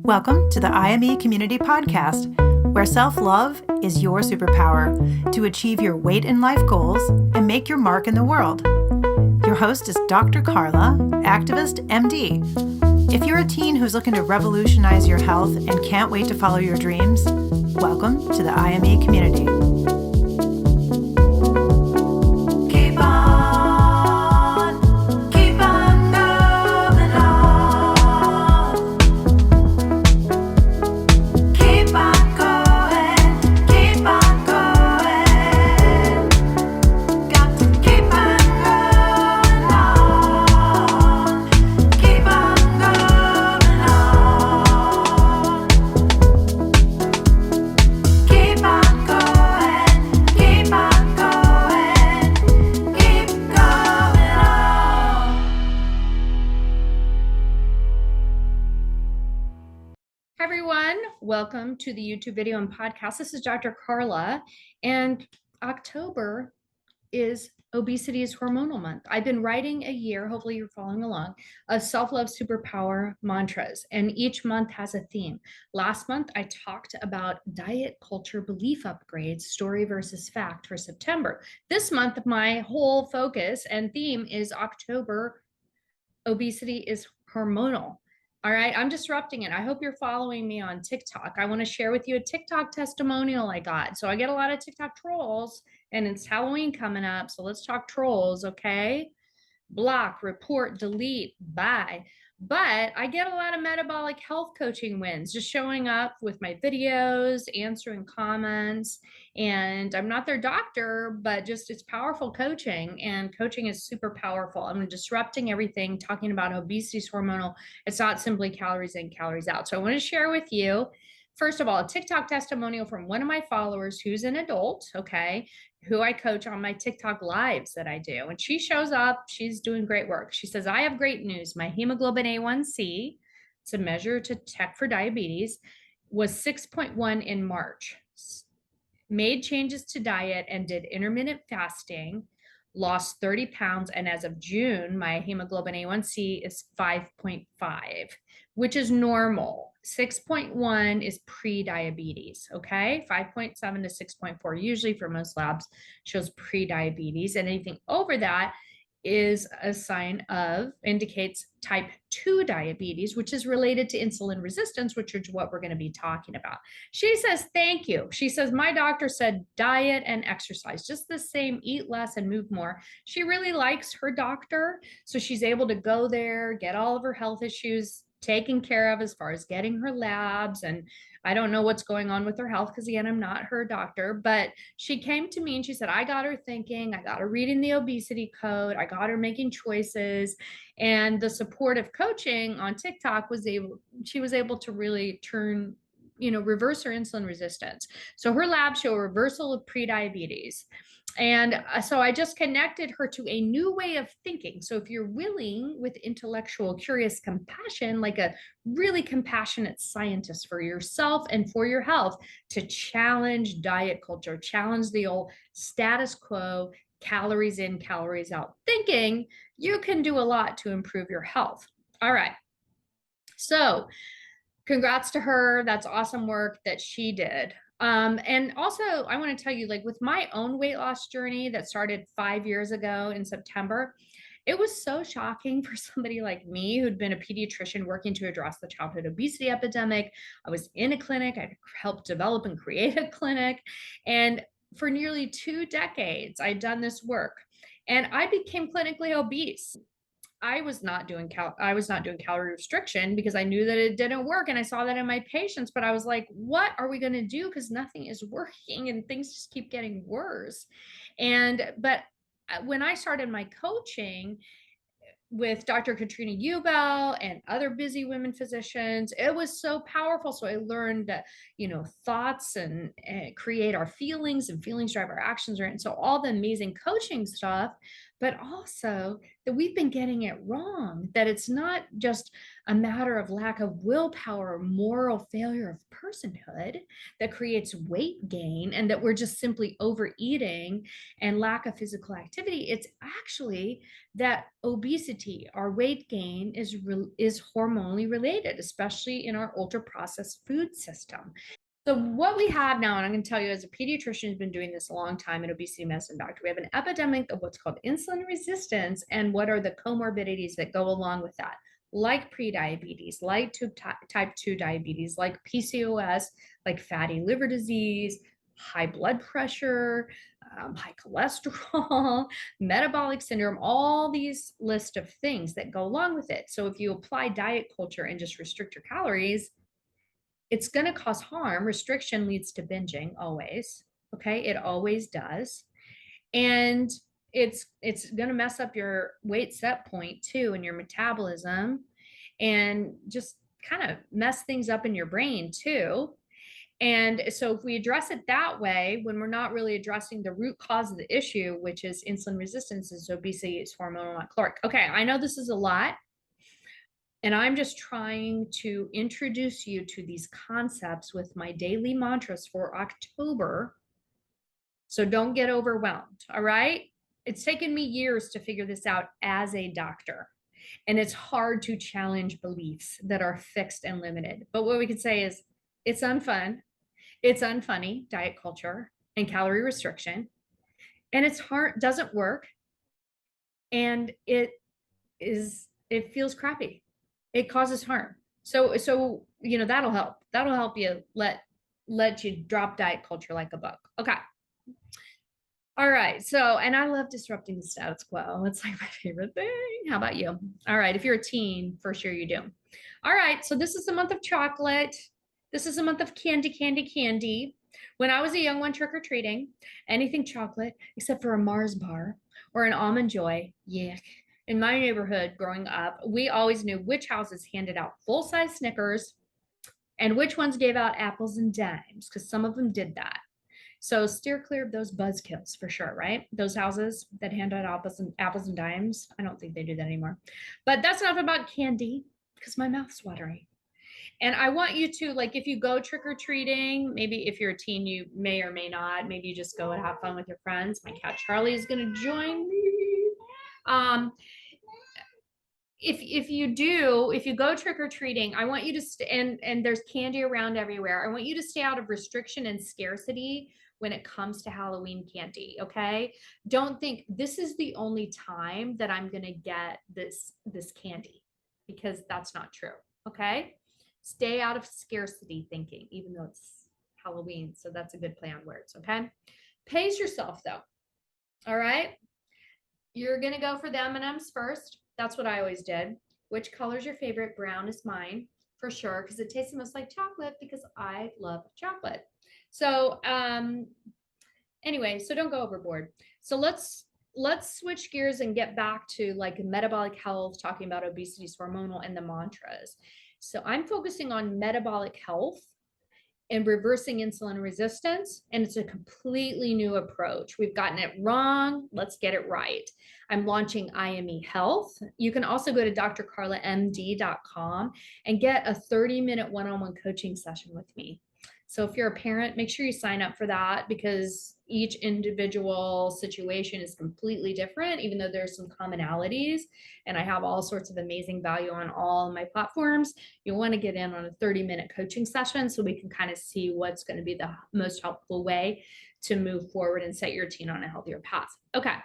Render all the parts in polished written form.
Welcome to the IME Community Podcast, where self-love is your superpower to achieve your weight and life goals and make your mark in the world. Your host is Dr. Carla, activist, MD. If you're a teen who's looking to revolutionize your health and can't wait to follow your dreams, welcome to the IME community. Welcome to the YouTube video and podcast. This is Dr. Carla, and October is Obesity is Hormonal Month. I've been writing a year, hopefully you're following along, of self-love superpower mantras, and each month has a theme. Last month, I talked about diet culture belief upgrades, story versus fact for September. This month, my whole focus and theme is October, Obesity is Hormonal. All right, I'm disrupting it. I hope you're following me on TikTok. I want to share with you a TikTok testimonial I got. So I get a lot of TikTok trolls, and it's Halloween coming up. So let's talk trolls, okay? Block, report, delete, bye. But I get a lot of metabolic health coaching wins, just showing up with my videos, answering comments, and I'm not their doctor, but just it's powerful coaching, and coaching is super powerful. I'm disrupting everything, talking about obesity is hormonal. It's not simply calories in, calories out. So I want to share with you, first of all, a TikTok testimonial from one of my followers who's an adult, okay, who I coach on my TikTok lives that I do. And she shows up, she's doing great work. She says, I have great news. My hemoglobin A1C, it's a measure to check for diabetes, was 6.1 in March. Made changes to diet and did intermittent fasting, lost 30 pounds. And as of June, my hemoglobin A1C is 5.5, which is normal. 6.1 is pre-diabetes, okay? 5.7 to 6.4, usually for most labs, shows pre-diabetes. And anything over that is a sign of, indicates type 2 diabetes, which is related to insulin resistance, which is what we're going to be talking about. She says, thank you. She says, my doctor said diet and exercise, just the same, eat less and move more. She really likes her doctor, so she's able to go there, get all of her health issues taken care of as far as getting her labs. And I don't know what's going on with her health because, again, I'm not her doctor, but she came to me and she said, I got her thinking, I got her reading the obesity code, I got her making choices, and the supportive coaching on TikTok she was able to really reverse her insulin resistance. So her labs show a reversal of prediabetes. And so I just connected her to a new way of thinking. So if you're willing, with intellectual, curious compassion, like a really compassionate scientist for yourself and for your health, to challenge diet culture, challenge the old status quo, calories in, calories out thinking, you can do a lot to improve your health. All right. So congrats to her. That's awesome work that she did. And also I want to tell you, like with my own weight loss journey that started 5 years ago in September, it was so shocking for somebody like me who'd been a pediatrician working to address the childhood obesity epidemic. I was in a clinic. I helped develop and create a clinic. And for nearly 2 decades, I'd done this work, and I became clinically obese. I was not doing calorie restriction because I knew that it didn't work, and I saw that in my patients, but I was like, what are we going to do? Because nothing is working and things just keep getting worse. But when I started my coaching with Dr. Katrina Ubel and other busy women physicians, it was so powerful. So I learned that, thoughts and create our feelings, and feelings drive our actions, right? And so all the amazing coaching stuff but also that we've been getting it wrong, that it's not just a matter of lack of willpower or moral failure of personhood that creates weight gain, and that we're just simply overeating and lack of physical activity. It's actually that obesity, our weight gain, is hormonally related, especially in our ultra processed food system. So what we have now, and I'm going to tell you as a pediatrician who's been doing this a long time, an obesity medicine doctor, we have an epidemic of what's called insulin resistance, and what are the comorbidities that go along with that, like prediabetes, like type 2 diabetes, like PCOS, like fatty liver disease, high blood pressure, high cholesterol, metabolic syndrome, all these list of things that go along with it. So if you apply diet culture and just restrict your calories, it's going to cause harm. Restriction leads to binging always. Okay. It always does. And it's going to mess up your weight set point too, and your metabolism, and just kind of mess things up in your brain too. And so if we address it that way, when we're not really addressing the root cause of the issue, which is insulin resistance, is obesity, is hormonal, not caloric. Okay. I know this is a lot, and I'm just trying to introduce you to these concepts with my daily mantras for October. So don't get overwhelmed. All right. It's taken me years to figure this out as a doctor. And it's hard to challenge beliefs that are fixed and limited. But what we could say is it's unfun, it's unfunny, diet culture and calorie restriction. And it's hard, doesn't work. And it feels crappy. It causes harm. So that'll help. That'll help you let you drop diet culture like a book. Okay. All right. So, and I love disrupting the status quo. It's like my favorite thing. How about you? All right. If you're a teen, for sure you do. All right. So this is the month of chocolate. This is a month of candy, candy, candy. When I was a young one trick-or-treating, anything chocolate except for a Mars bar or an Almond Joy, yuck. In my neighborhood growing up, we always knew which houses handed out full-size Snickers and which ones gave out apples and dimes, because some of them did that. So steer clear of those buzzkills for sure, right? Those houses that hand out apples and dimes. I don't think they do that anymore. But that's enough about candy, because my mouth's watering. And I want you to, like, if you go trick-or-treating, maybe if you're a teen, you may or may not, maybe you just go and have fun with your friends. My cat Charlie is going to join me. If you go trick-or-treating, I want you to and there's candy around everywhere. I want you to stay out of restriction and scarcity when it comes to Halloween candy. Okay. Don't think this is the only time that I'm going to get this candy, because that's not true. Okay. Stay out of scarcity thinking, even though it's Halloween. So that's a good play on words. Okay. Pace yourself though. All right. You're going to go for the M&Ms first. That's what I always did. Which color is your favorite? Brown is mine for sure, because it tastes the most like chocolate, because I love chocolate. So anyway, so don't go overboard. So let's switch gears and get back to like metabolic health, talking about obesity, hormonal, and the mantras. So I'm focusing on metabolic health and reversing insulin resistance. And it's a completely new approach. We've gotten it wrong. Let's get it right. I'm launching IME Health. You can also go to drcarlamd.com and get a 30-minute one-on-one coaching session with me. So if you're a parent, make sure you sign up for that, because each individual situation is completely different, even though there's some commonalities. And I have all sorts of amazing value on all my platforms. You'll want to get in on a 30-minute coaching session so we can kind of see what's going to be the most helpful way to move forward and set your teen on a healthier path. Okay.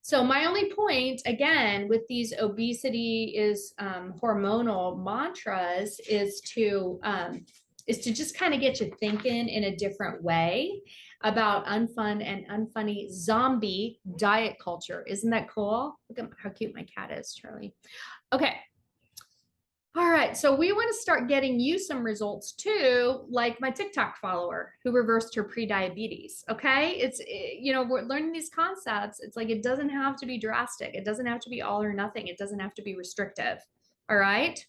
So my only point, again, with these obesity is hormonal mantras is to just kind of get you thinking in a different way about unfun and unfunny zombie diet culture. Isn't that cool? Look at how cute my cat is, Charlie. Okay. All right. So we want to start getting you some results too, like my TikTok follower who reversed her pre-diabetes. Okay. We're learning these concepts. It's like, it doesn't have to be drastic. It doesn't have to be all or nothing. It doesn't have to be restrictive. All right.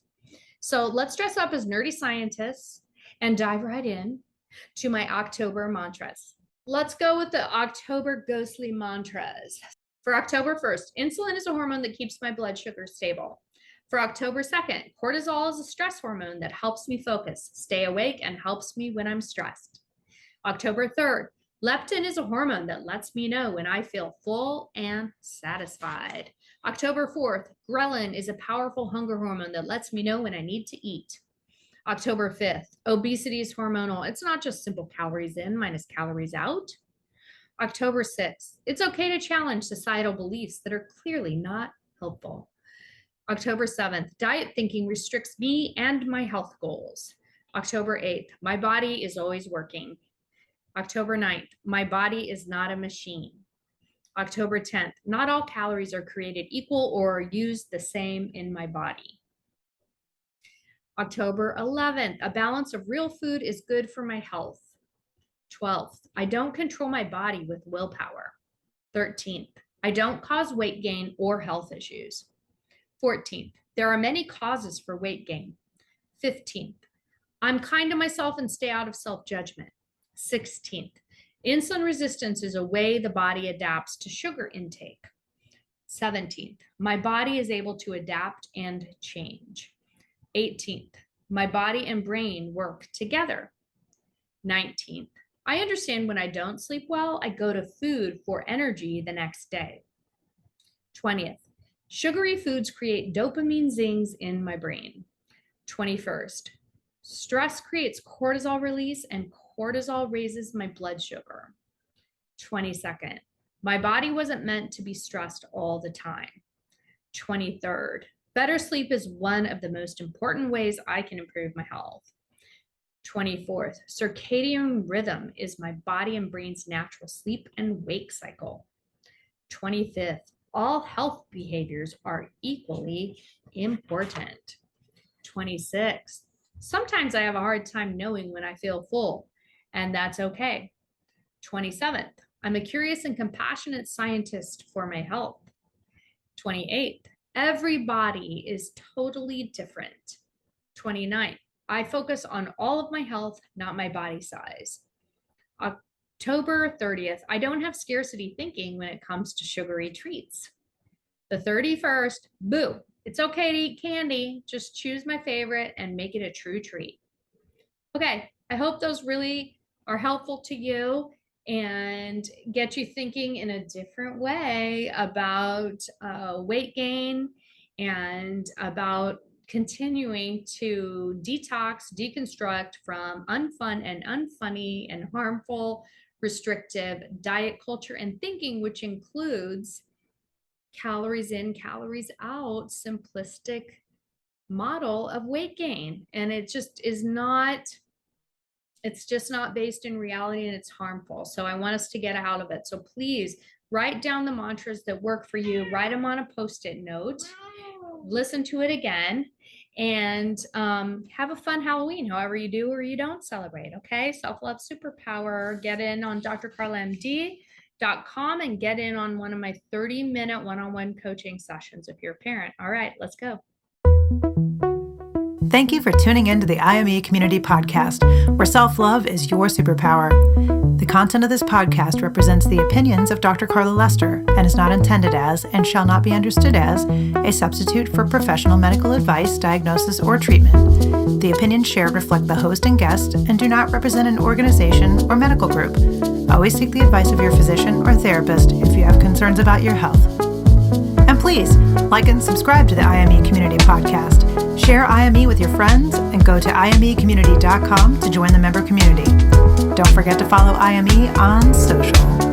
So let's dress up as nerdy scientists and dive right in to my October mantras. Let's go with the October ghostly mantras. For October 1st, insulin is a hormone that keeps my blood sugar stable. For October 2nd, cortisol is a stress hormone that helps me focus, stay awake, and helps me when I'm stressed. October 3rd, leptin is a hormone that lets me know when I feel full and satisfied. October 4th, ghrelin is a powerful hunger hormone that lets me know when I need to eat. October 5th, obesity is hormonal. It's not just simple calories in minus calories out. October 6th, it's okay to challenge societal beliefs that are clearly not helpful. October 7th, diet thinking restricts me and my health goals. October 8th, my body is always working. October 9th, my body is not a machine. October 10th, not all calories are created equal or used the same in my body. October 11th, a balance of real food is good for my health. 12th, I don't control my body with willpower. 13th, I don't cause weight gain or health issues. 14th, there are many causes for weight gain. 15th, I'm kind to myself and stay out of self-judgment. 16th, insulin resistance is a way the body adapts to sugar intake. 17th, my body is able to adapt and change. 18th, my body and brain work together. 19th, I understand when I don't sleep well, I go to food for energy the next day. 20th, sugary foods create dopamine zings in my brain. 21st, stress creates cortisol release and cortisol raises my blood sugar. 22nd, my body wasn't meant to be stressed all the time. 23rd, better sleep is one of the most important ways I can improve my health. 24th, circadian rhythm is my body and brain's natural sleep and wake cycle. 25th, all health behaviors are equally important. 26th, sometimes I have a hard time knowing when I feel full, and that's okay. 27th, I'm a curious and compassionate scientist for my health. 28th, every body is totally different. 29th, I focus on all of my health, not my body size. October 30th, I don't have scarcity thinking when it comes to sugary treats. The 31st, boo, it's okay to eat candy. Just choose my favorite and make it a true treat. Okay, I hope those really are helpful to you and get you thinking in a different way about weight gain and about continuing to detox, deconstruct from unfun and unfunny and harmful, restrictive diet culture and thinking, which includes calories in, calories out, simplistic model of weight gain. And it just is not, it's just not based in reality and it's harmful. So I want us to get out of it. So please write down the mantras that work for you, write them on a Post-it note, listen to it again, and have a fun Halloween, however you do or you don't celebrate. Okay. Self-love superpower. Get in on drcarlamd.com and get in on one of my 30-minute one-on-one coaching sessions if you're a parent. All right, let's go. Thank you for tuning in to the IME Community Podcast, where self-love is your superpower. The content of this podcast represents the opinions of Dr. Carla Lester and is not intended as, and shall not be understood as, a substitute for professional medical advice, diagnosis, or treatment. The opinions shared reflect the host and guest and do not represent an organization or medical group. Always seek the advice of your physician or therapist if you have concerns about your health. And please, like and subscribe to the IME Community Podcast. Share IME with your friends and go to imecommunity.com to join the member community. Don't forget to follow IME on social.